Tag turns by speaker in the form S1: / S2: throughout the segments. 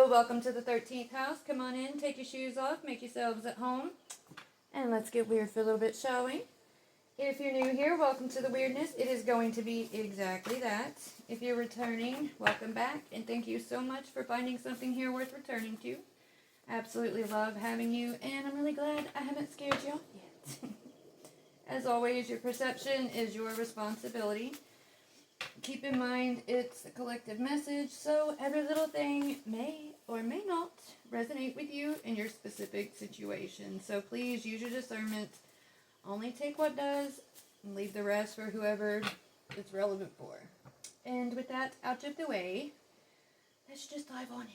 S1: Hello, welcome to the 13th house. Come on in, take your shoes off, make yourselves at home, and let's get weird for a little bit, shall we? If you're new here, welcome to the weirdness. It is going to be exactly that. If you're returning, welcome back, and thank you so much for finding something here worth returning to. Absolutely love having you, and I'm really glad I haven't scared you off yet. As always, your perception is your responsibility. Keep in mind it's a collective message, so every little thing may or may not resonate with you in your specific situation. So please use your discernment. Only take what does and leave the rest for whoever it's relevant for. And with that out of the way, let's just dive on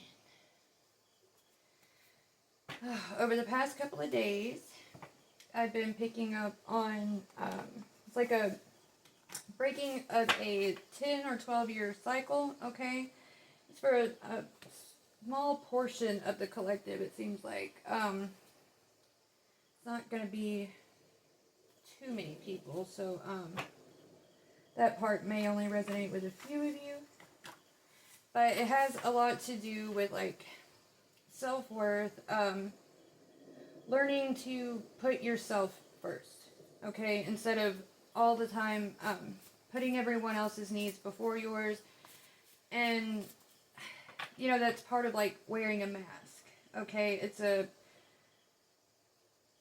S1: in. Over the past couple of days, I've been picking up on, it's like a breaking of a 10 or 12 year cycle, okay? It's for a small portion of the collective, it seems like. It's not going to be too many people, so that part may only resonate with a few of you. But it has a lot to do with, like, self-worth, learning to put yourself first, okay? Instead of all the time putting everyone else's needs before yours. And you know, that's part of like wearing a mask, okay?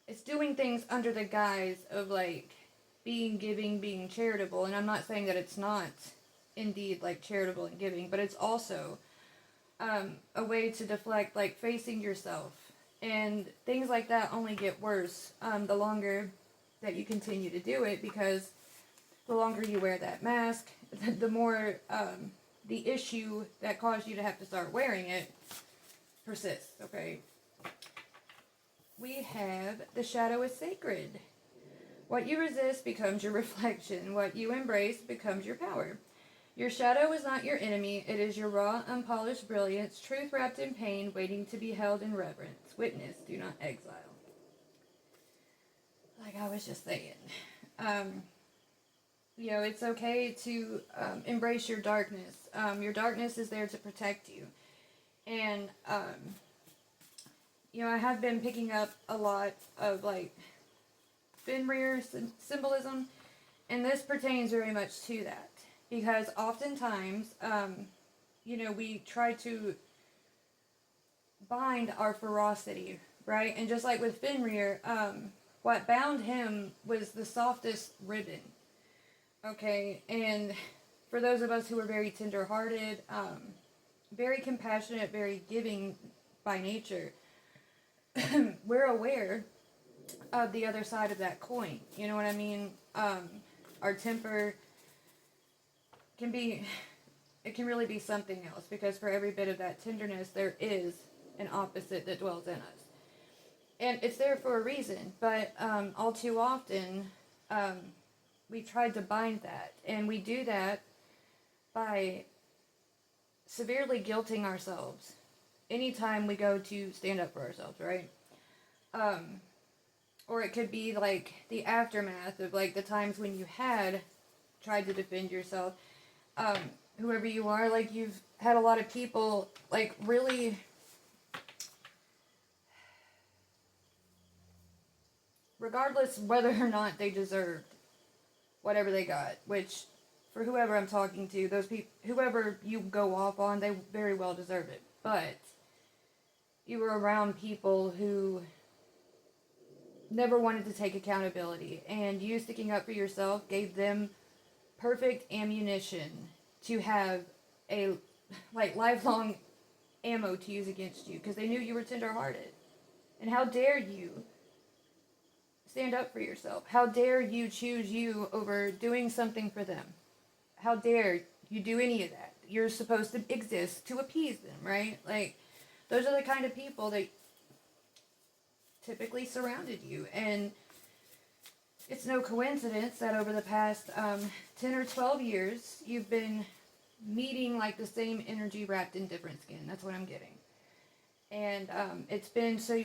S1: It's doing things under the guise of like being giving, being charitable. And I'm not saying that it's not indeed like charitable and giving, but it's also a way to deflect, like facing yourself. And things like that only get worse the longer that you continue to do it, because the longer you wear that mask, the more the issue that caused you to have to start wearing it persists, okay? We have the shadow is sacred. What you resist becomes your reflection. What you embrace becomes your power. Your shadow is not your enemy. It is your raw, unpolished brilliance, truth wrapped in pain, waiting to be held in reverence. Witness, do not exile. Like I was just saying. You know, it's okay to embrace your darkness. Your darkness is there to protect you. And, you know, I have been picking up a lot of, like, Fenrir symbolism, and this pertains very much to that. Because oftentimes, you know, we try to bind our ferocity, right? And just like with Fenrir, what bound him was the softest ribbon. Okay, and for those of us who are very tender-hearted, very compassionate, very giving by nature, we're aware of the other side of that coin. You know what I mean? Our temper can be, it can really be something else, because for every bit of that tenderness, there is an opposite that dwells in us. And it's there for a reason, but all too often, we tried to bind that, and we do that by severely guilting ourselves anytime we go to stand up for ourselves, right? Or it could be like the aftermath of like the times when you had tried to defend yourself. Whoever you are, like you've had a lot of people like really regardless whether or not they deserved whatever they got, which for whoever I'm talking to, those people, whoever you go off on, they very well deserve it. But you were around people who never wanted to take accountability, and you sticking up for yourself gave them perfect ammunition to have a like lifelong ammo to use against you, because they knew you were tender-hearted. And how dare you stand up for yourself? How dare you choose you over doing something for them? How dare you do any of that? You're supposed to exist to appease them, right? Like, those are the kind of people that typically surrounded you. And it's no coincidence that over the past 10 or 12 years, you've been meeting like the same energy wrapped in different skin. That's what I'm getting. And it's been so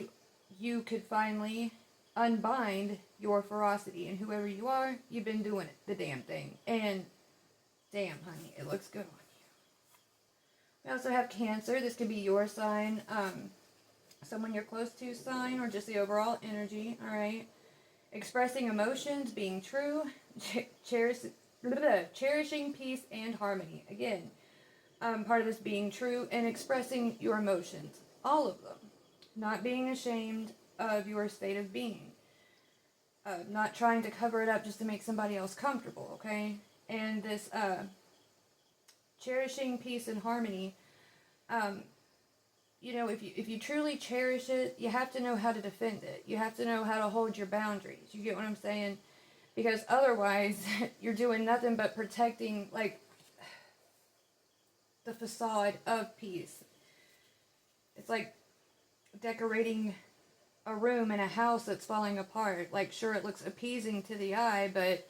S1: you could finally unbind your ferocity, and whoever you are, you've been doing it, the damn thing. And damn, honey, it looks good on We also have Cancer. This could be your sign, someone you're close to sign, or just the overall energy. All right. Expressing emotions, being true, cherishing peace and harmony. Again, part of this being true and expressing your emotions, all of them. Not being ashamed of your state of being. Not trying to cover it up just to make somebody else comfortable, okay? And this cherishing peace and harmony, you know, if you truly cherish it, you have to know how to defend it. You have to know how to hold your boundaries. You get what I'm saying? Because otherwise, you're doing nothing but protecting, like, the facade of peace. It's like decorating a room in a house that's falling apart. Like, sure, it looks appeasing to the eye, but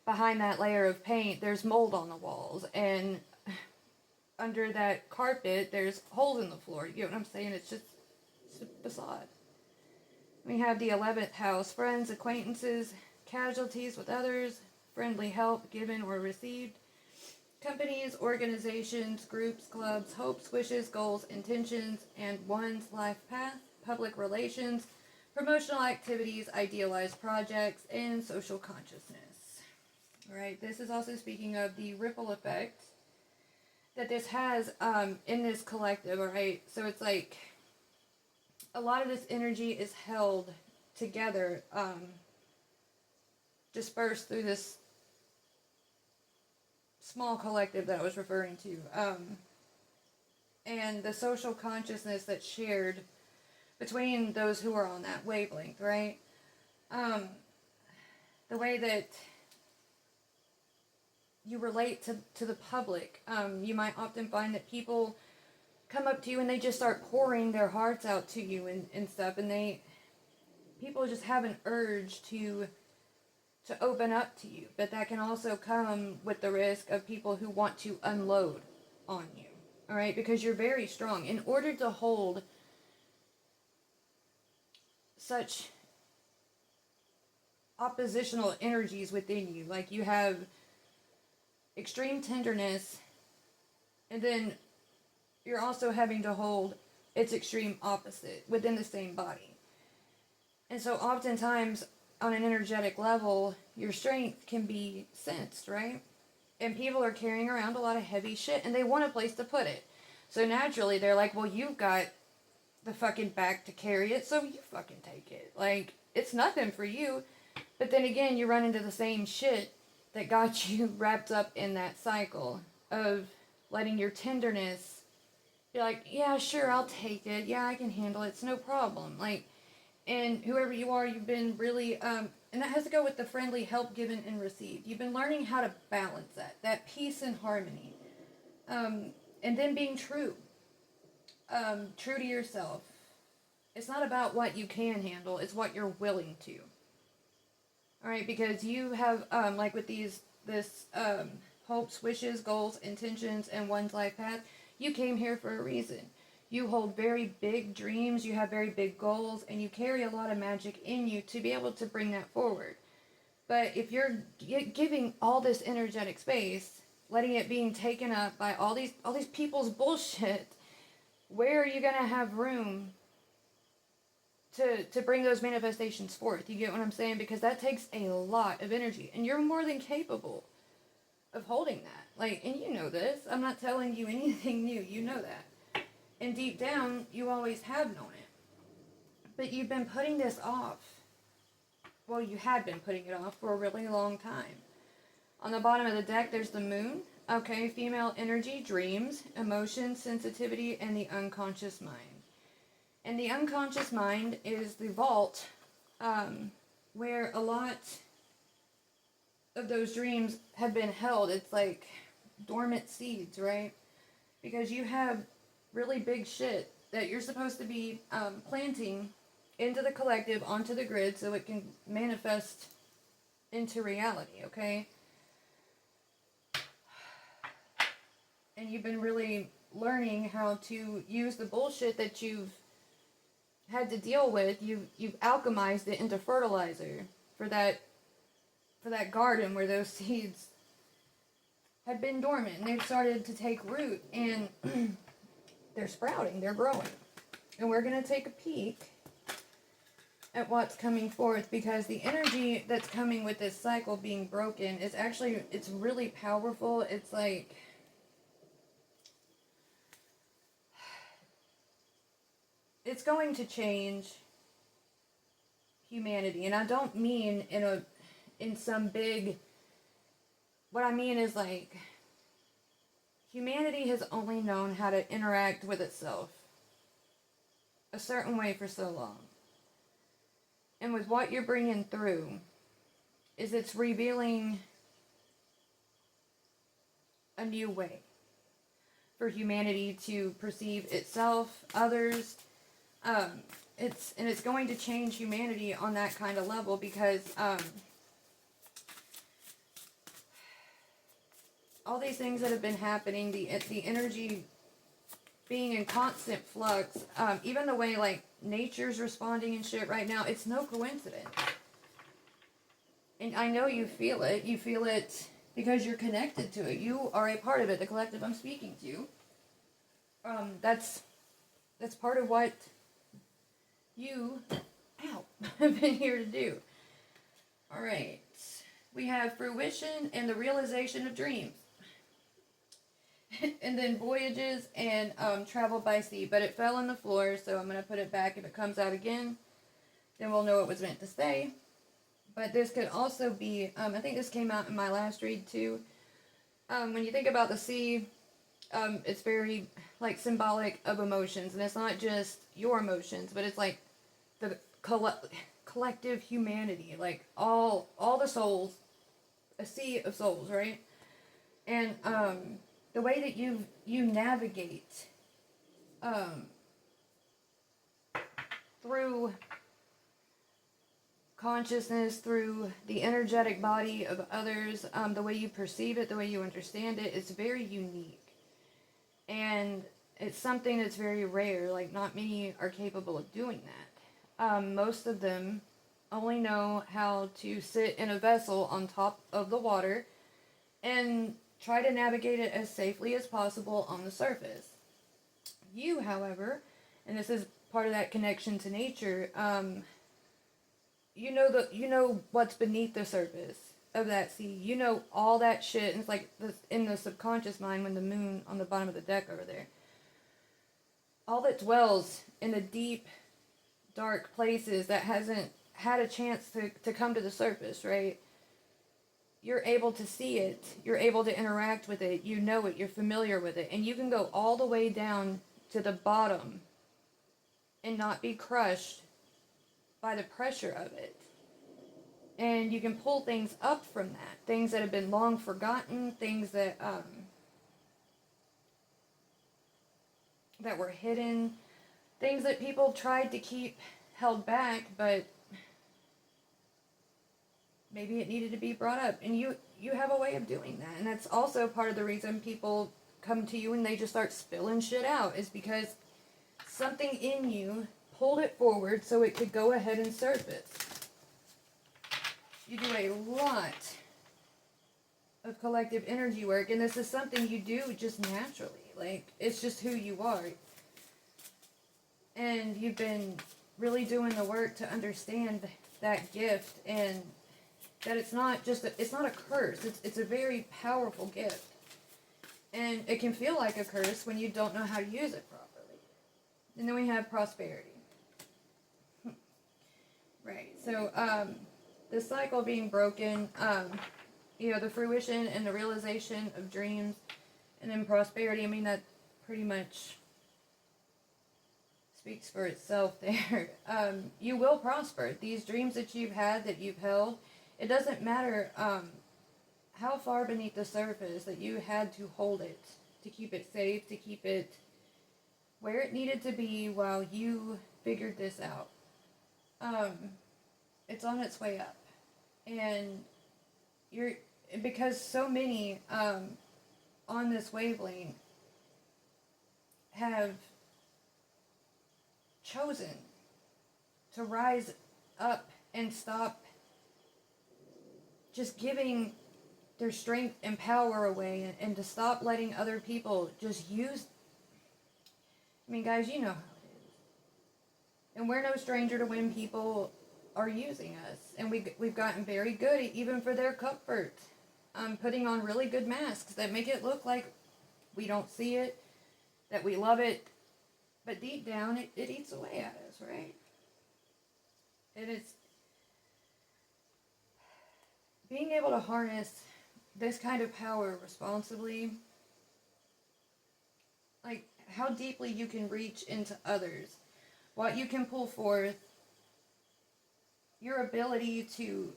S1: behind that layer of paint, there's mold on the walls, and under that carpet, there's holes in the floor. You get what I'm saying? It's a facade. We have the 11th house, friends, acquaintances, casualties with others, friendly help given or received, companies, organizations, groups, clubs, hopes, wishes, goals, intentions, and one's life path, public relations, promotional activities, idealized projects, and social consciousness. All right, this is also speaking of the ripple effect that this has in this collective, all right? So it's like a lot of this energy is held together, dispersed through this small collective that I was referring to. And the social consciousness that's shared between those who are on that wavelength, right? The way that you relate to the public. You might often find that people come up to you and they just start pouring their hearts out to you and stuff, and people just have an urge to open up to you, but that can also come with the risk of people who want to unload on you, all right? Because you're very strong. In order to hold such oppositional energies within you, like you have extreme tenderness, and then you're also having to hold its extreme opposite within the same body. And so oftentimes on an energetic level, your strength can be sensed, right? And people are carrying around a lot of heavy shit and they want a place to put it. So naturally they're like, well, you've got the fucking back to carry it, so you fucking take it. Like, it's nothing for you. But then again, you run into the same shit that got you wrapped up in that cycle of letting your tenderness be like, yeah, sure, I'll take it. Yeah, I can handle it. It's no problem. Like, and whoever you are, you've been really, and that has to go with the friendly help given and received. You've been learning how to balance that peace and harmony. And then being true. True to yourself. It's not about what you can handle, it's what you're willing to. Alright, because you have, like with this hopes, wishes, goals, intentions, and one's life path, you came here for a reason. You hold very big dreams, you have very big goals, and you carry a lot of magic in you to be able to bring that forward. But if you're giving all this energetic space, letting it being taken up by all these people's bullshit, where are you going to have room to bring those manifestations forth? You get what I'm saying? Because that takes a lot of energy, and you're more than capable of holding that. Like, and you know this. I'm not telling you anything new. You know that. And deep down, you always have known it. But you've been putting this off. Well, you had been putting it off for a really long time. On the bottom of the deck, there's the moon. Okay, female energy, dreams, emotions, sensitivity, and the unconscious mind. And the unconscious mind is the vault where a lot of those dreams have been held. It's like dormant seeds, right? Because you have really big shit that you're supposed to be planting into the collective, onto the grid, so it can manifest into reality, okay? And you've been really learning how to use the bullshit that you've had to deal with. You've alchemized it into fertilizer for that garden where those seeds had been dormant, and they've started to take root. And they're sprouting, they're growing. And we're going to take a peek at what's coming forth, because the energy that's coming with this cycle being broken is actually, it's really powerful. It's like, it's going to change humanity. And I don't mean in some big, what I mean is like, humanity has only known how to interact with itself a certain way for so long. And with what you're bringing through, is it's revealing a new way for humanity to perceive itself, others. It's going to change humanity on that kind of level, because all these things that have been happening, the energy being in constant flux, even the way like nature's responding and shit right now, it's no coincidence. And I know you feel it. You feel it because you're connected to it. You are a part of it. The collective I'm speaking to. That's part of what you, have been here to do. All right. We have fruition and the realization of dreams. And then voyages and travel by sea. But it fell on the floor, so I'm going to put it back. If it comes out again, then we'll know it was meant to stay. But this could also be, I think this came out in my last read too. When you think about the sea, it's very like symbolic of emotions. And it's not just your emotions, but it's like the collective humanity. Like all the souls, a sea of souls, right? And the way that you navigate through consciousness, through the energetic body of others, the way you perceive it, the way you understand it, it's very unique. And it's something that's very rare. Like, not many are capable of doing that. Most of them only know how to sit in a vessel on top of the water and try to navigate it as safely as possible on the surface. You, however, and this is part of that connection to nature, you know what's beneath the surface of that sea. You know all that shit, and it's like in the subconscious mind when the moon on the bottom of the deck over there. All that dwells in the deep, dark places that hasn't had a chance to come to the surface, right? You're able to see it, you're able to interact with it, you know it, you're familiar with it, and you can go all the way down to the bottom and not be crushed by the pressure of it. And you can pull things up from that, things that have been long forgotten, things that that were hidden, things that people tried to keep held back, but maybe it needed to be brought up. And you have a way of doing that. And that's also part of the reason people come to you and they just start spilling shit out, is because something in you pulled it forward so it could go ahead and surface. You do a lot of collective energy work, and this is something you do just naturally. Like, it's just who you are. And you've been really doing the work to understand that gift, and that it's not just it's not a curse. It's a very powerful gift. And it can feel like a curse when you don't know how to use it properly. And then we have prosperity. Right. So the cycle being broken, the fruition and the realization of dreams, and then prosperity, I mean, that pretty much speaks for itself there. You will prosper. These dreams that you've had, that you've held, it doesn't matter how far beneath the surface that you had to hold it, to keep it safe, to keep it where it needed to be while you figured this out. It's on its way up. And because so many on this wavelength have chosen to rise up and stop just giving their strength and power away, and to stop letting other people just use I mean, guys, you know how it is. And we're no stranger to when people are using us. And we've gotten very good, even for their comfort, putting on really good masks that make it look like we don't see it, that we love it, but deep down it eats away at us, right? And it's being able to harness this kind of power responsibly, like how deeply you can reach into others, what you can pull forth, your ability to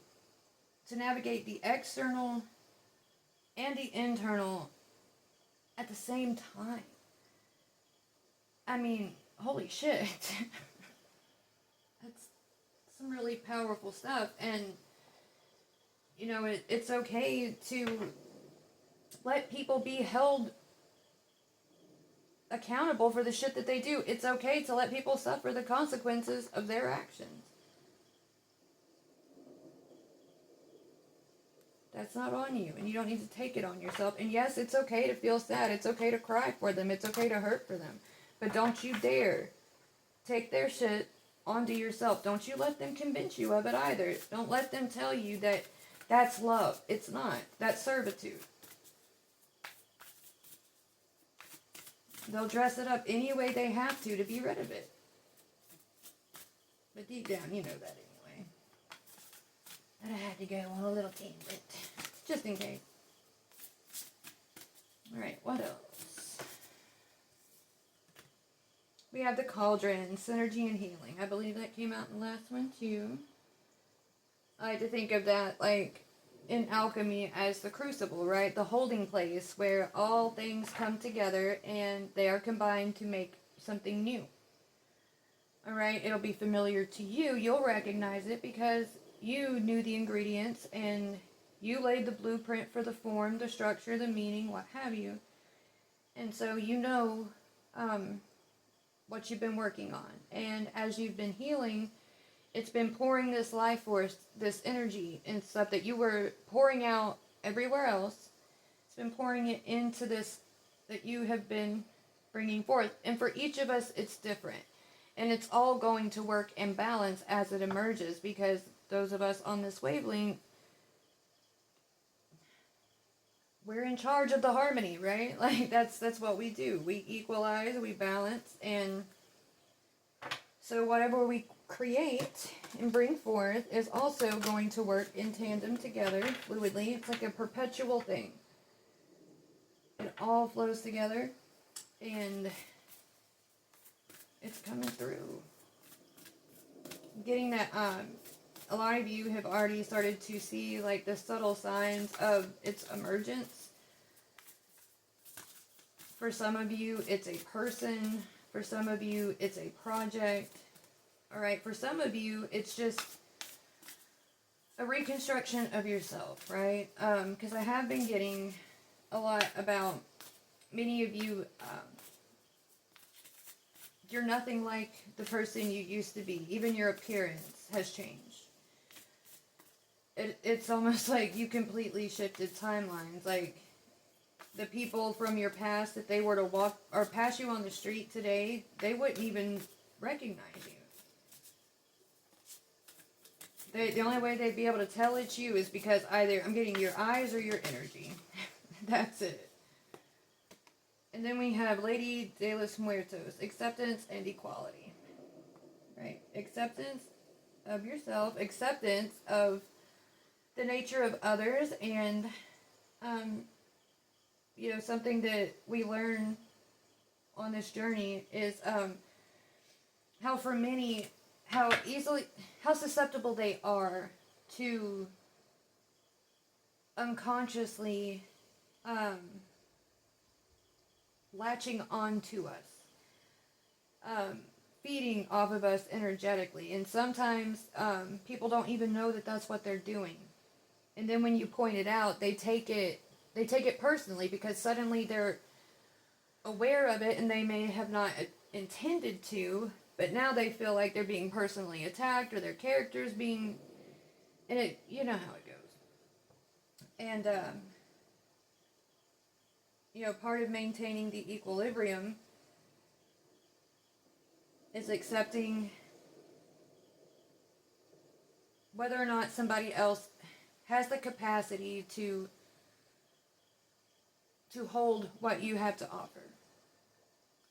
S1: navigate the external and the internal at the same time. I mean, holy shit. That's some really powerful stuff. And, you know, it's okay to let people be held accountable for the shit that they do. It's okay to let people suffer the consequences of their actions. That's not on you, and you don't need to take it on yourself. And yes, it's okay to feel sad. It's okay to cry for them. It's okay to hurt for them. But don't you dare take their shit onto yourself. Don't you let them convince you of it either. Don't let them tell you that that's love. It's not. That's servitude. They'll dress it up any way they have to be rid of it. But deep down, you know that anyway. And I had to go on a little tangent, just in case. Alright, what else? We have the Cauldron, Synergy and Healing. I believe that came out in the last one too. I like to think of that like in alchemy as the crucible, right? The holding place where all things come together and they are combined to make something new. Alright, it'll be familiar to you. You'll recognize it because you knew the ingredients and you laid the blueprint for the form, the structure, the meaning, what have you. And so you know what you've been working on. And as you've been healing, it's been pouring this life force, this energy and stuff that you were pouring out everywhere else. It's been pouring it into this that you have been bringing forth. And for each of us, it's different. And it's all going to work in balance as it emerges, because those of us on this wavelength, we're in charge of the harmony, right? Like that's what we do. We equalize, we balance, and so whatever we create and bring forth is also going to work in tandem together, fluidly. It's like a perpetual thing. It all flows together, and it's coming through. Getting that, a lot of you have already started to see like the subtle signs of its emergence. For some of you, it's a person. For some of you, it's a project. Alright, for some of you, it's just a reconstruction of yourself, right? Because I have been getting a lot about many of you, you're nothing like the person you used to be. Even your appearance has changed. It's almost like you completely shifted timelines. Like, the people from your past, if they were to walk or pass you on the street today, they wouldn't even recognize you. The only way they'd be able to tell it's you is because either I'm getting your eyes or your energy. That's it. And then we have Lady de los Muertos, acceptance and equality. Right? Acceptance of yourself, acceptance of the nature of others, and you know, something that we learn on this journey is how for many, how susceptible they are to unconsciously latching onto us, feeding off of us energetically. And sometimes people don't even know that that's what they're doing. And then when you point it out, they take it personally, because suddenly they're aware of it and they may have not intended to, but now they feel like they're being personally attacked or their character's being, and it, you know how it goes. And, you know, part of maintaining the equilibrium is accepting whether or not somebody else has the capacity to hold what you have to offer.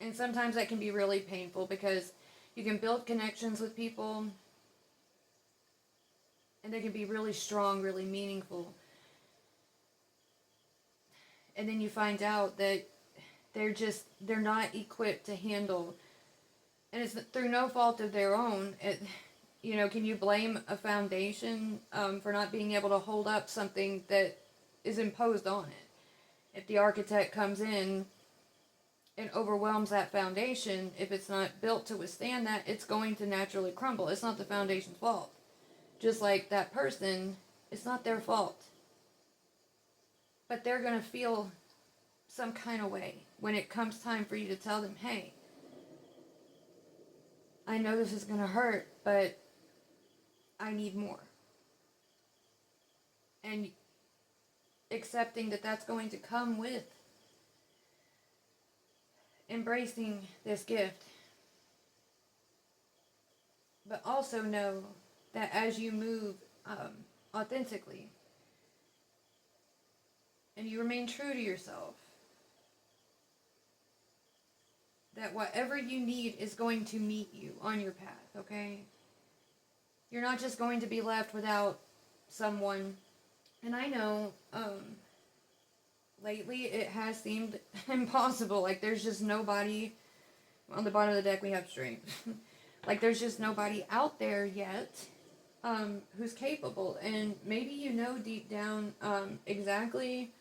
S1: And sometimes that can be really painful because you can build connections with people and they can be really strong, really meaningful. And then you find out that they're not equipped to handle, and it's through no fault of their own. Can you blame a foundation for not being able to hold up something that is imposed on it? If the architect comes in and overwhelms that foundation, if it's not built to withstand that, it's going to naturally crumble. It's not the foundation's fault. Just like that person, it's not their fault. But they're going to feel some kind of way when it comes time for you to tell them, hey, I know this is going to hurt, but I need more. And accepting that that's going to come with embracing this gift. But also know that as you move authentically and you remain true to yourself, that whatever you need is going to meet you on your path, okay? You're not just going to be left without someone. And I know lately it has seemed impossible. Like there's just nobody. On the bottom of the deck we have strength. Like there's just nobody out there yet who's capable. And maybe you know deep down exactly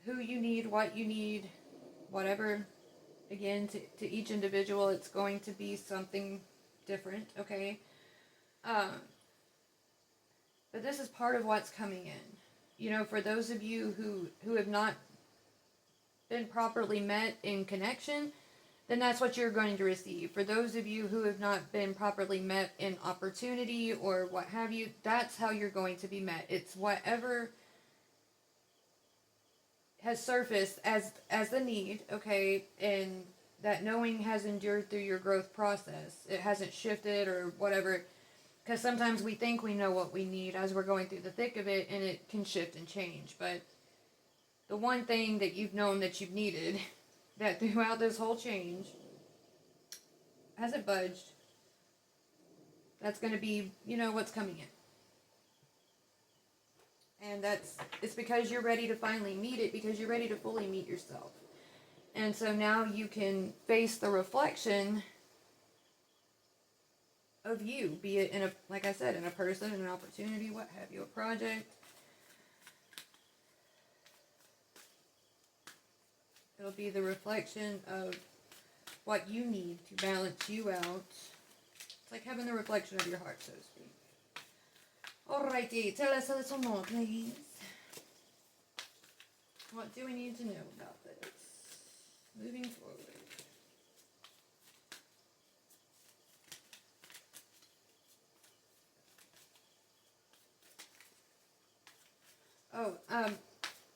S1: who you need, what you need, whatever. Again, to each individual it's going to be something different, okay? But this is part of what's coming in. For those of you who have not been properly met in connection, then that's what you're going to receive. For those of you who have not been properly met in opportunity or what have you, that's how you're going to be met. It's whatever has surfaced as the need, okay, and that knowing has endured through your growth process. It hasn't shifted or whatever. Because sometimes we think we know what we need as we're going through the thick of it, and it can shift and change. But the one thing that you've known that you've needed, that throughout this whole change, hasn't budged, that's going to be, what's coming in. And it's because you're ready to finally meet it, because you're ready to fully meet yourself. And so now you can face the reflection of you, be it in a, like I said, in a person, in an opportunity, what have you, a project. It'll be the reflection of what you need to balance you out. It's like having the reflection of your heart, so to speak. Alrighty, tell us a little more, please. What do we need to know about this? Moving forward.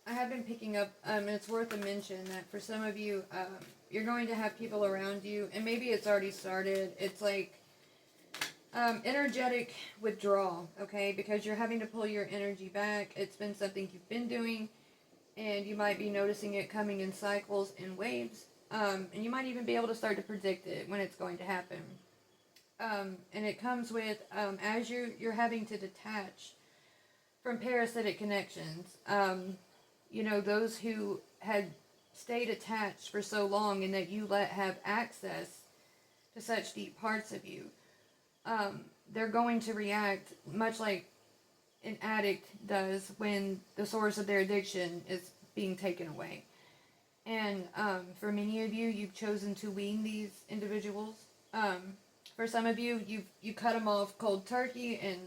S1: I have been picking up, and it's worth a mention that for some of you, you're going to have people around you, and maybe it's already started. It's like energetic withdrawal, okay? Because you're having to pull your energy back. It's been something you've been doing, and you might be noticing it coming in cycles and waves, and you might even be able to start to predict it when it's going to happen. And it comes with, as you're having to detach from parasitic connections, those who had stayed attached for so long and that you let have access to such deep parts of you, they're going to react much like an addict does when the source of their addiction is being taken away. And for many of you, you've chosen to wean these individuals. For some of you, you cut them off cold turkey, and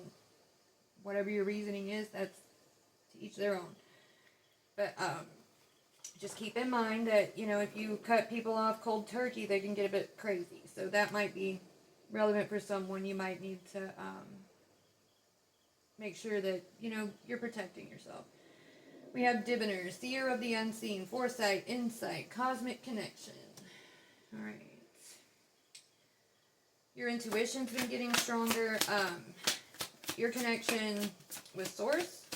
S1: whatever your reasoning is, that's to each their own. But just keep in mind that, if you cut people off cold turkey, they can get a bit crazy. So that might be relevant for someone. You might need to make sure that, you're protecting yourself. We have diviners, seer of the unseen, foresight, insight, cosmic connection. Alright. Your intuition's been getting stronger. Your connection with Source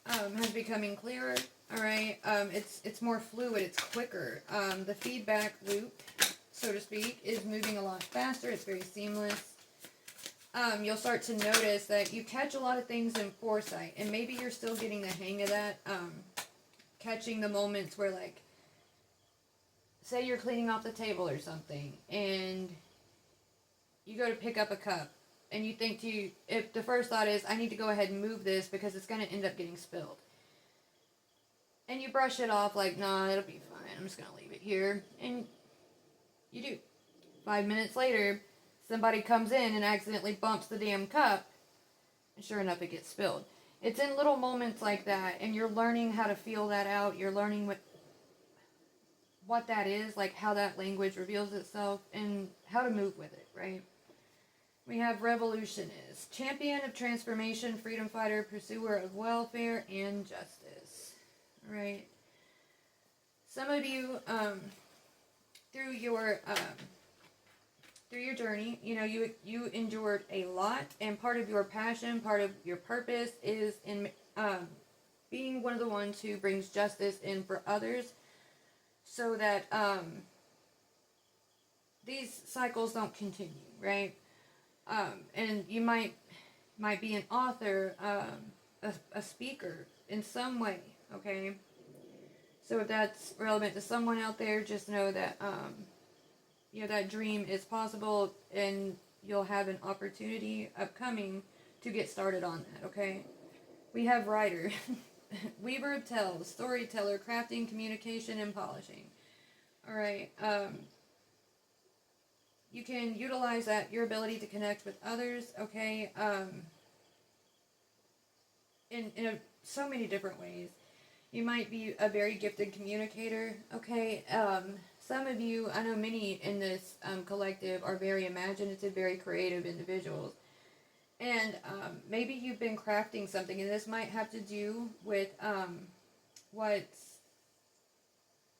S1: has becoming clearer. All right. It's more fluid. It's quicker. The feedback loop, so to speak, is moving a lot faster. It's very seamless. You'll start to notice that you catch a lot of things in foresight, and maybe you're still getting the hang of that. Catching the moments where, like, say you're cleaning off the table or something, and you go to pick up a cup, and you think if the first thought is, I need to go ahead and move this because it's going to end up getting spilled. And you brush it off like, nah, it'll be fine. I'm just going to leave it here. And you do. 5 minutes later, somebody comes in and accidentally bumps the damn cup, and sure enough, it gets spilled. It's in little moments like that, and you're learning how to feel that out. You're learning what that is, like how that language reveals itself, and how to move with it, right? We have Revolutionist, champion of transformation, freedom fighter, pursuer of welfare and justice. All right. Some of you, through your journey, you endured a lot, and part of your passion, part of your purpose is in being one of the ones who brings justice in for others, so that these cycles don't continue, right? And you might be an author, a speaker in some way, okay? So if that's relevant to someone out there, just know that that dream is possible, and you'll have an opportunity upcoming to get started on that, okay? We have writer, weaver of tales, storyteller, crafting, communication, and polishing. All right. You can utilize your ability to connect with others, okay? In so many different ways. You might be a very gifted communicator, okay? Some of you, I know many in this collective, are very imaginative, very creative individuals. And maybe you've been crafting something, and this might have to do with what's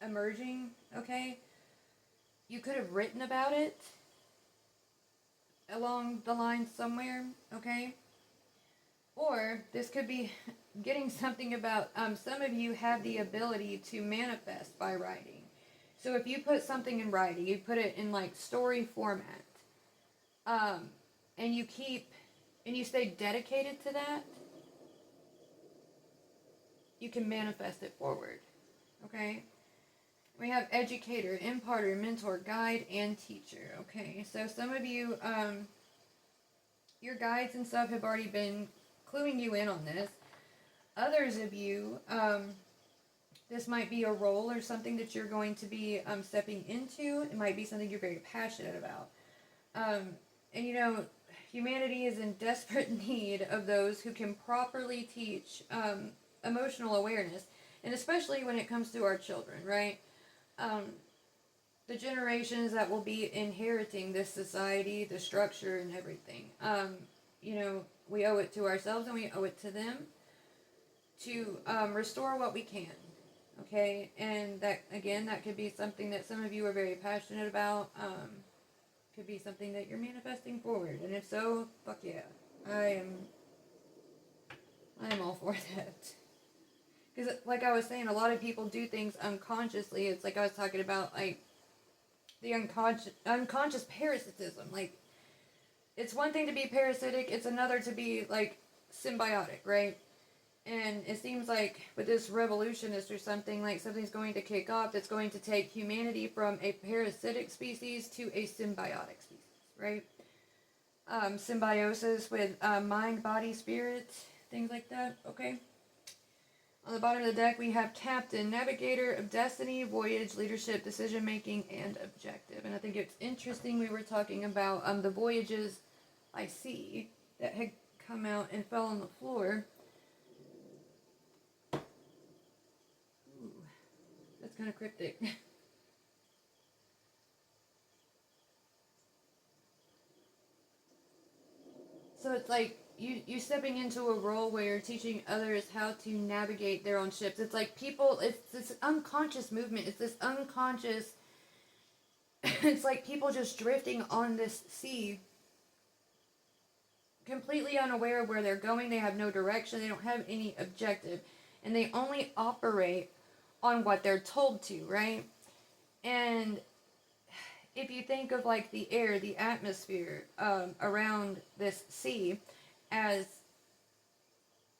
S1: emerging, okay? You could have written about it along the line somewhere, okay? Or this could be getting something about, some of you have the ability to manifest by writing. So if you put something in writing, you put it in like story format, and you stay dedicated to that, you can manifest it forward, okay? We have educator, imparter, mentor, guide, and teacher, okay? So some of you, your guides and stuff have already been cluing you in on this. Others of you, this might be a role or something that you're going to be stepping into. It might be something you're very passionate about. And humanity is in desperate need of those who can properly teach emotional awareness, and especially when it comes to our children, right? The generations that will be inheriting this society, the structure, and everything. We owe it to ourselves, and we owe it to them to restore what we can. Okay, and that could be something that some of you are very passionate about. Could be something that you're manifesting forward, and if so, fuck yeah, I am all for that. Because, like I was saying, a lot of people do things unconsciously. It's like I was talking about, like, the unconscious parasitism. Like, it's one thing to be parasitic, it's another to be, like, symbiotic, right? And it seems like with this revolutionist or something, like something's going to kick off that's going to take humanity from a parasitic species to a symbiotic species, right? Symbiosis with mind, body, spirit, things like that, okay? On the bottom of the deck, we have Captain, Navigator of Destiny, Voyage, Leadership, Decision Making, and Objective. And I think it's interesting we were talking about the voyages I see that had come out and fell on the floor. Ooh, that's kind of cryptic. So it's like you stepping into a role where you're teaching others how to navigate their own ships. It's like it's this unconscious movement. It's this unconscious it's like people just drifting on this sea, completely unaware of where they're going. They have no direction, they don't have any objective, and they only operate on what they're told to, right? And if you think of like the air, the atmosphere around this sea as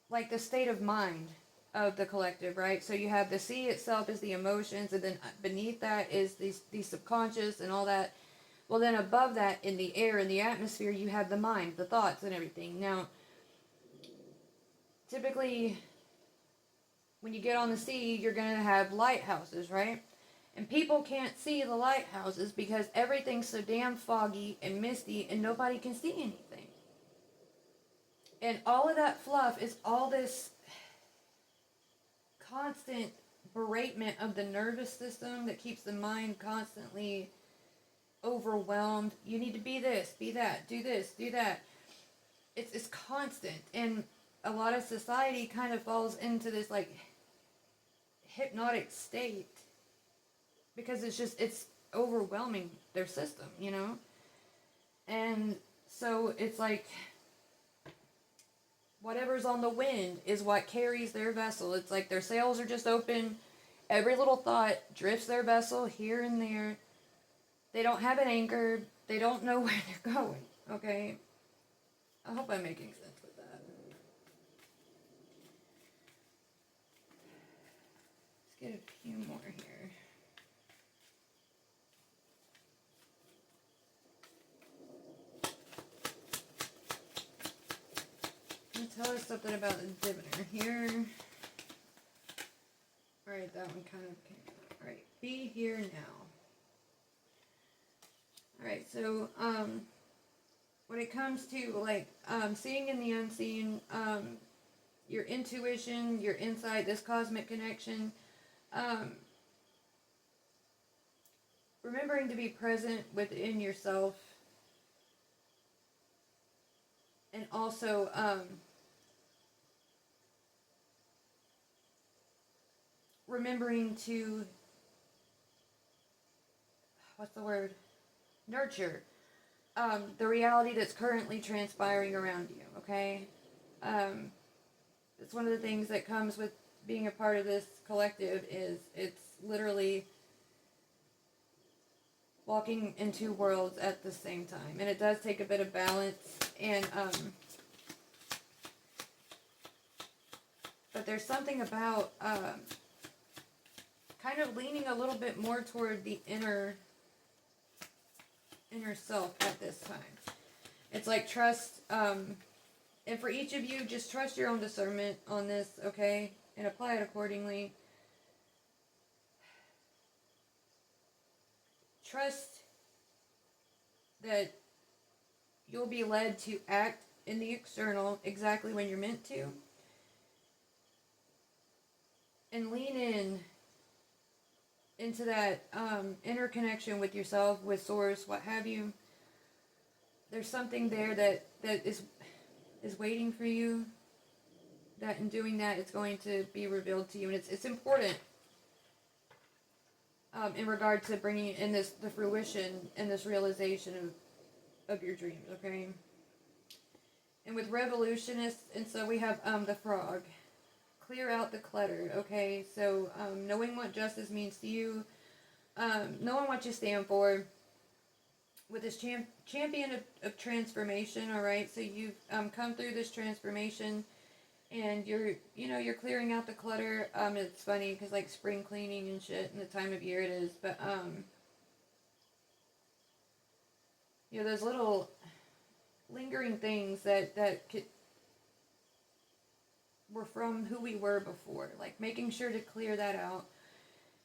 S1: like the state of mind of the collective, right? So you have the sea itself is the emotions, and then beneath that is the subconscious and all that. Well, then above that, in the air, in the atmosphere, you have the mind, the thoughts, and everything. Now, typically, when you get on the sea, you're going to have lighthouses, right? And people can't see the lighthouses because everything's so damn foggy and misty and nobody can see anything. And all of that fluff is all this constant beratement of the nervous system that keeps the mind constantly overwhelmed. You need to be this, be that, do this, do that. It's constant. And a lot of society kind of falls into this like hypnotic state because it's overwhelming their system, you know? And so it's like whatever's on the wind is what carries their vessel. It's like their sails are just open. Every little thought drifts their vessel here and there. They don't have it anchored. They don't know where they're going, okay? I hope I'm making sense with that. Let's get a few more here. Tell us something about the diviner here. Alright, that one kind of came out. Alright, be here now. Alright, so, when it comes to, like, seeing in the unseen, your intuition, your insight, this cosmic connection, remembering to be present within yourself, and also, remembering to, what's the word? Nurture the reality that's currently transpiring around you, okay? It's one of the things that comes with being a part of this collective is it's literally walking in two worlds at the same time. And it does take a bit of balance, and but there's something about kind of leaning a little bit more toward the inner self at this time. It's like trust, and for each of you, just trust your own discernment on this, okay? And apply it accordingly. Trust that you'll be led to act in the external exactly when you're meant to. And lean into that inner connection with yourself, with source, what have you. There's something there that is waiting for you, that in doing that it's going to be revealed to you. And it's important in regard to bringing in the fruition and this realization of your dreams, okay? And with revolutionists, and so we have the frog. Clear out the clutter, okay? So, knowing what justice means to you, knowing what you stand for, with this champion of transformation, alright? So you've come through this transformation, and you're clearing out the clutter. It's funny, because like spring cleaning and shit, and the time of year it is, but, those little lingering things that could were from who we were before, like making sure to clear that out.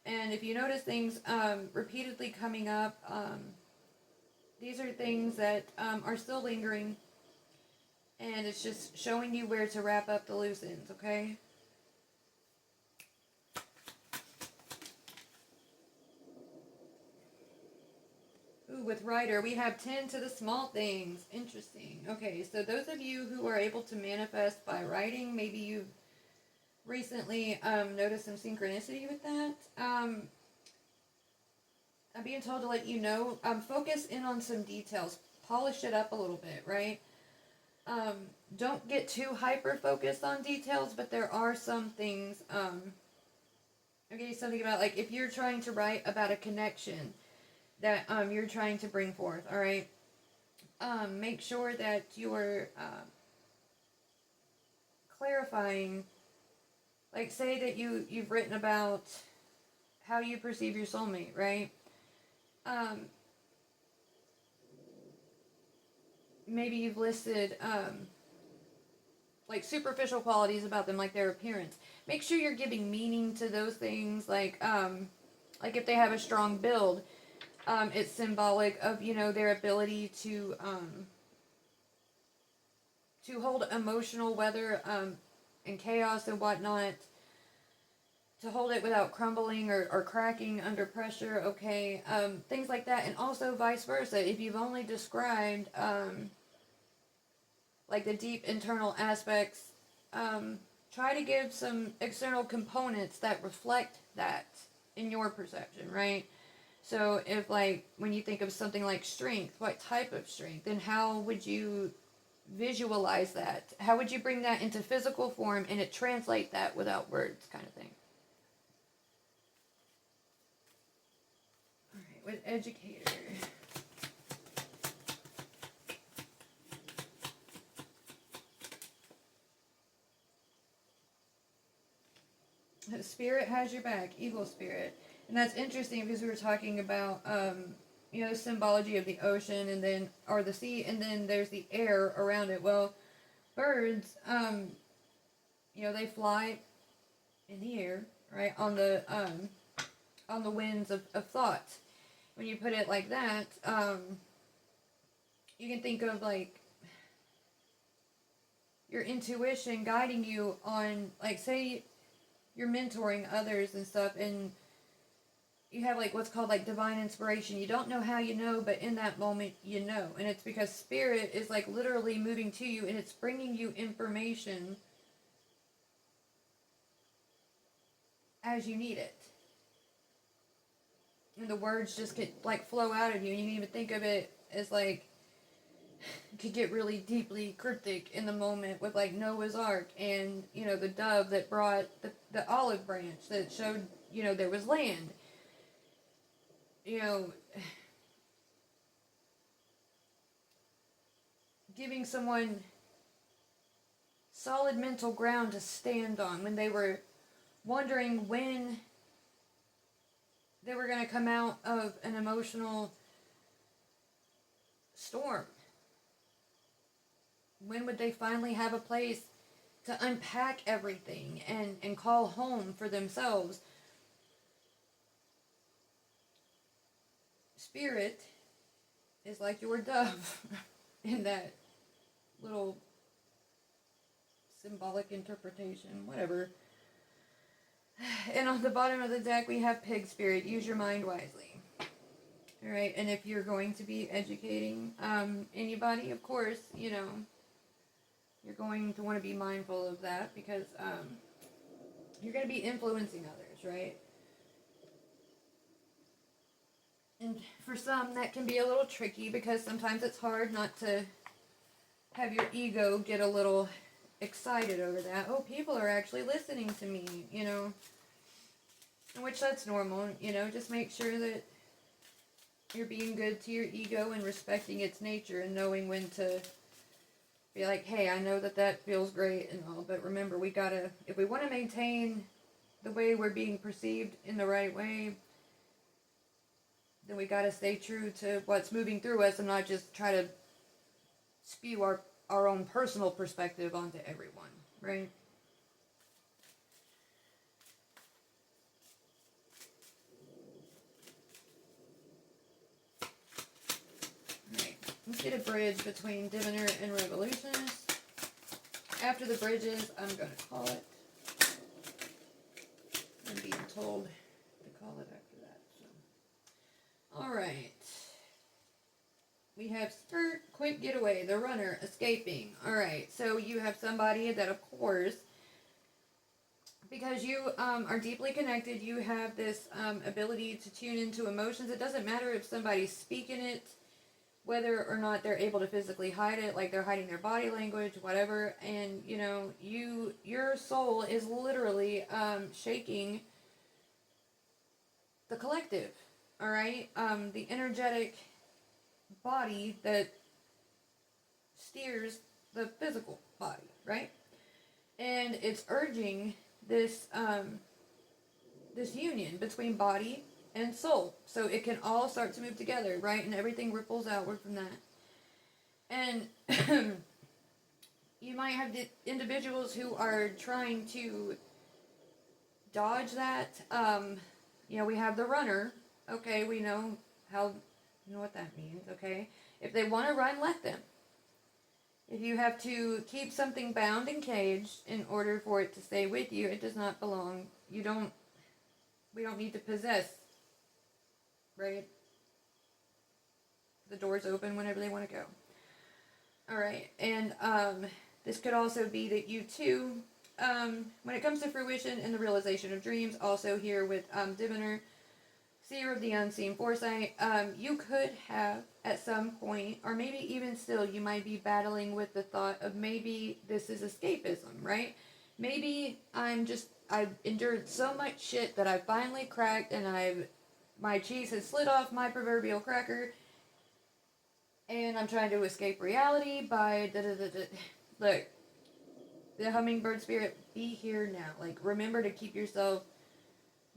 S1: And if you notice things repeatedly coming up, these are things that are still lingering, and it's just showing you where to wrap up the loose ends, okay? Ooh, with Rider, we have 10 to the small things. Interesting. Okay, so those of you who are able to manifest by writing, maybe you've recently noticed some synchronicity with that. I'm being told to let you know, focus in on some details. Polish it up a little bit, right? Um, don't get too hyper focused on details, but there are some things, I'll give you something about, like, if you're trying to write about a connection that, you're trying to bring forth, alright? Make sure that you're, clarifying, like, say that you've written about how you perceive your soulmate, right? Um, maybe you've listed, like, superficial qualities about them, like their appearance. Make sure you're giving meaning to those things, like if they have a strong build, it's symbolic of, their ability to hold emotional weather, and chaos and whatnot, to hold it without crumbling or cracking under pressure, okay? Things like that. And also vice versa. If you've only described, like, the deep internal aspects, try to give some external components that reflect that in your perception, right? So if, like, when you think of something like strength, what type of strength? And how would you visualize that? How would you bring that into physical form and it translate that without words, kind of thing? Alright, with educator. Spirit has your back, evil spirit. And that's interesting because we were talking about, the symbology of the ocean and then, or the sea, and then there's the air around it. Well, birds, they fly in the air, right, on the winds of thought. When you put it like that, you can think of, like, your intuition guiding you on, like, say you're mentoring others and stuff, and you have, like, what's called, like, divine inspiration. You don't know how you know, but in that moment you know, and it's because spirit is, like, literally moving to you and it's bringing you information as you need it, and the words just could, like, flow out of you, and you can even think of it as, like, could get really deeply cryptic in the moment with, like, Noah's Ark and, the dove that brought the olive branch that showed, there was land. Giving someone solid mental ground to stand on when they were wondering when they were going to come out of an emotional storm. When would they finally have a place to unpack everything and call home for themselves? Spirit is like your dove in that little symbolic interpretation, whatever. And on the bottom of the deck we have pig spirit. Use your mind wisely. Alright, and if you're going to be educating anybody, of course, you're going to want to be mindful of that because you're going to be influencing others, right? And for some, that can be a little tricky because sometimes it's hard not to have your ego get a little excited over that. Oh, people are actually listening to me, which that's normal, just make sure that you're being good to your ego and respecting its nature and knowing when to be like, hey, I know that feels great and all, but remember, if we want to maintain the way we're being perceived in the right way, then we gotta stay true to what's moving through us and not just try to spew our own personal perspective onto everyone, right? Alright, let's get a bridge between Diviner and Revolutionist. After the bridges, I'm gonna call it. I'm being told to call it after that, so. Alright. We have skirt, quick getaway, the runner, escaping. Alright, so you have somebody that, of course, because you are deeply connected. You have this ability to tune into emotions. It doesn't matter if somebody's speaking it, whether or not they're able to physically hide it, like they're hiding their body language, whatever. And you know, your soul is literally shaking the collective. All right, the energetic body that steers the physical body, right? And it's urging this this union between body and soul, so it can all start to move together, right? And everything ripples outward from that. And you might have individuals who are trying to dodge that. You know, we have the runner. Okay, we know how, you know what that means. Okay, if they want to run, let them. If you have to keep something bound and caged in order for it to stay with you, it does not belong. You don't. We don't need to possess. Right. The doors open whenever they want to go. All right, and this could also be that you too, when it comes to fruition and the realization of dreams, also here with Diviner, Seer of the Unseen Foresight, you could have at some point, or maybe even still, you might be battling with the thought of maybe this is escapism, right? Maybe I've endured so much shit that I finally cracked and my cheese has slid off my proverbial cracker, and I'm trying to escape reality by Look, the hummingbird spirit, be here now. Like, remember to keep yourself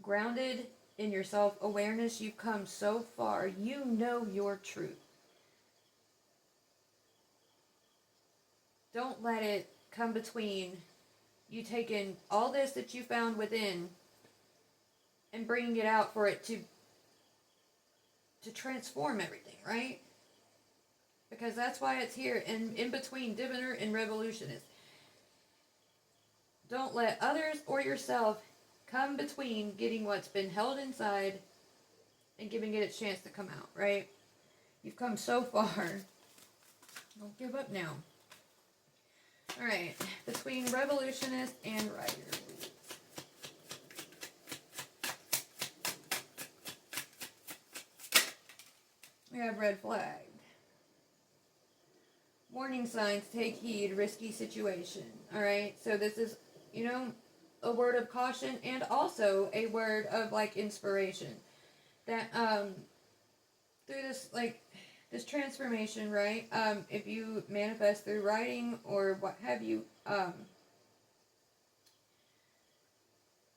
S1: grounded in your self-awareness. You've come so far. You know your truth. Don't let it come between you taking all this that you found within and bringing it out for it to transform everything, right? Because that's why it's here, and in between Diviner and Revolutionist. Don't let others or yourself come between getting what's been held inside and giving it its chance to come out, right? You've come so far. Don't give up now. Alright, between Revolutionist and Rider. We have red flag. Warning signs, take heed, risky situation. Alright, so this is, you know, a word of caution and also a word of, like, inspiration. That, through this, like, this transformation, right, if you manifest through writing or what have you,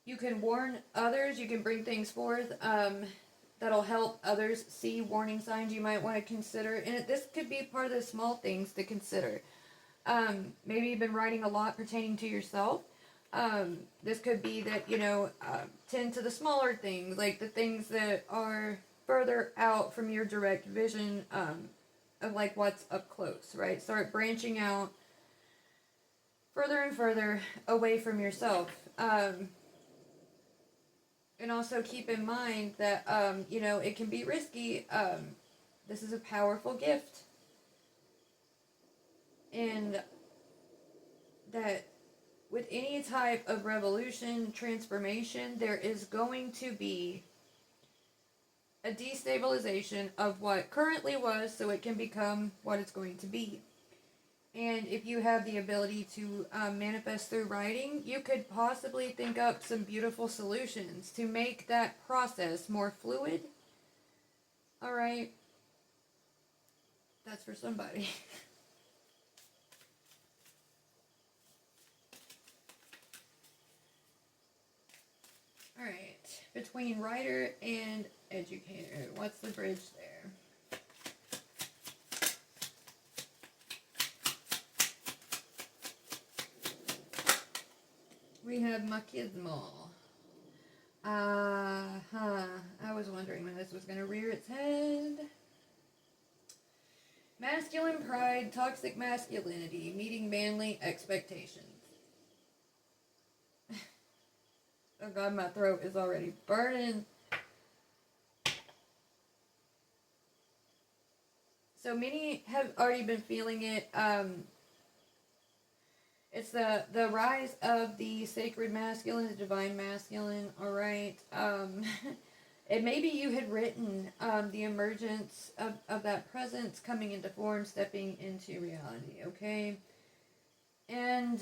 S1: you can warn others, you can bring things forth, that'll help others see warning signs you might want to consider. And this could be part of the small things to consider. Maybe you've been writing a lot pertaining to yourself. This could be that, you know, tend to the smaller things, like the things that are further out from your direct vision, of like what's up close, right? Start branching out further and further away from yourself. And also keep in mind that, you know, it can be risky. This is a powerful gift. And that with any type of revolution, transformation, there is going to be a destabilization of what currently was so it can become what it's going to be. And if you have the ability to manifest through writing, you could possibly think up some beautiful solutions to make that process more fluid. Alright? That's for somebody. Alright. Between writer and educator, what's the bridge there? We have machismo. I was wondering when this was going to rear its head. Masculine pride, toxic masculinity, meeting manly expectations. Oh God, my throat is already burning. So many have already been feeling it. It's the rise of the sacred masculine, the divine masculine. All right. And maybe you had written the emergence of that presence coming into form, stepping into reality. Okay. And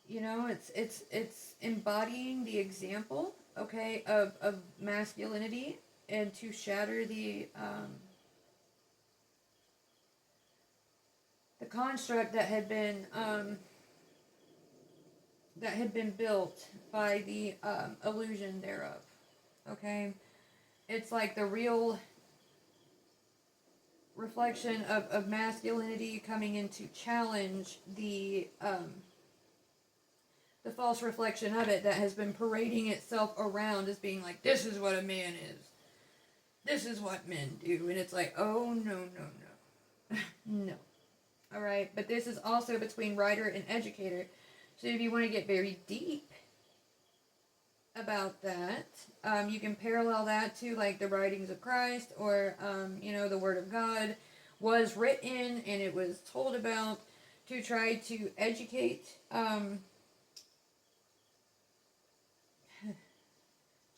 S1: you know, it's embodying the example, okay, of masculinity, and to shatter the construct that had been built by the illusion thereof. Okay, it's like the real reflection of masculinity coming in to challenge the false reflection of it that has been parading itself around as being like, this is what a man is, this is what men do, and it's like, oh no, no, no. No. All right, but this is also between writer and educator. So if you want to get very deep about that, you can parallel that to like the writings of Christ, or you know, the Word of God was written and it was told about to try to educate.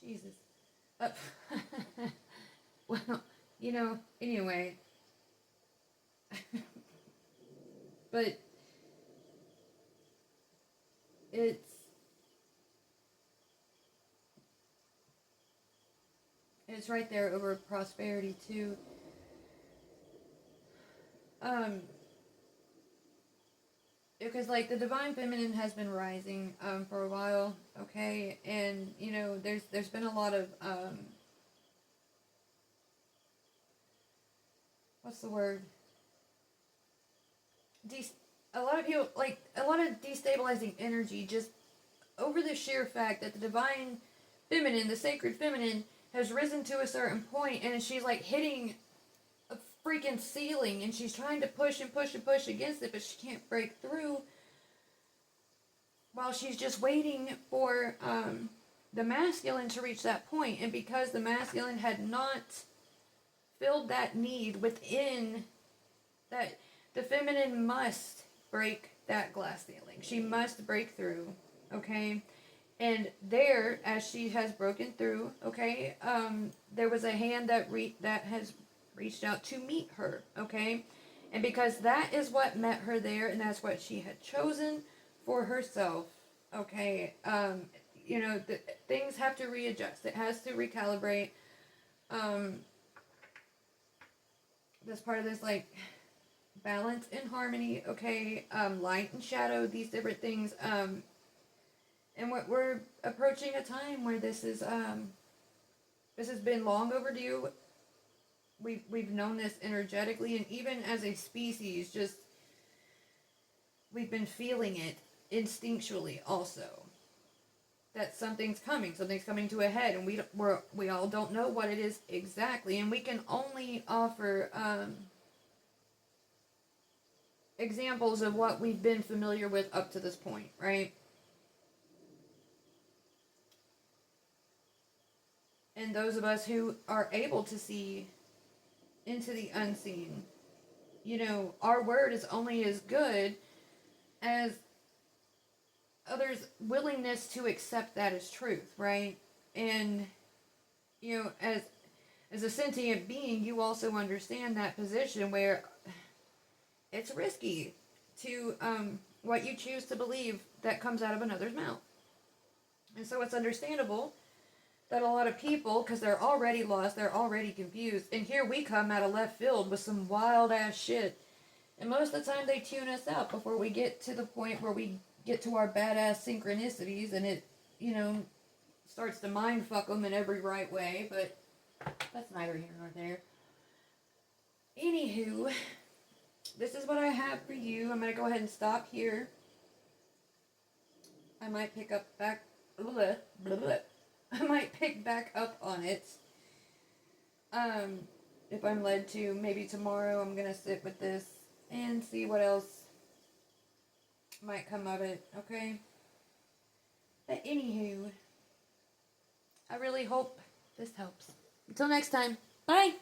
S1: Jesus. Well, you know, anyway. But it's right there over prosperity too. Because like the divine feminine has been rising for a while, okay, and you know there's been a lot of what's the word? A lot of people, like a lot of destabilizing energy just over the sheer fact that the divine feminine, the sacred feminine, has risen to a certain point, and she's like hitting a freaking ceiling, and she's trying to push and push and push against it, but she can't break through. While she's just waiting for the masculine to reach that point, and because the masculine had not filled that need within that, the feminine must break that glass ceiling. She must break through, okay? And there, as she has broken through, okay, there was a hand that has reached out to meet her, okay? And because that is what met her there, and that's what she had chosen for herself, okay, you know, things have to readjust. It has to recalibrate. That's part of this, like, balance and harmony, okay, light and shadow, these different things, and we're approaching a time where this has been long overdue. We've known this energetically, and even as a species, just we've been feeling it instinctually also. That something's coming to a head, and we all don't know what it is exactly, and we can only offer examples of what we've been familiar with up to this point, right? And those of us who are able to see into the unseen, you know, our word is only as good as others' willingness to accept that as truth, right? And, you know, as a sentient being, you also understand that position where it's risky to what you choose to believe that comes out of another's mouth. And so it's understandable that a lot of people, because they're already lost, they're already confused, and here we come out of left field with some wild ass shit, and most of the time they tune us out before we get to the point where we get to our badass synchronicities, and it, you know, starts to mind fuck them in every right way, but that's neither here nor there. Anywho, this is what I have for you. I'm going to go ahead and stop here. I might pick up back... Blah, blah, blah. I might pick back up on it. If I'm led to. Maybe tomorrow I'm going to sit with this and see what else might come of it, okay? But anywho, I really hope this helps. Until next time, bye!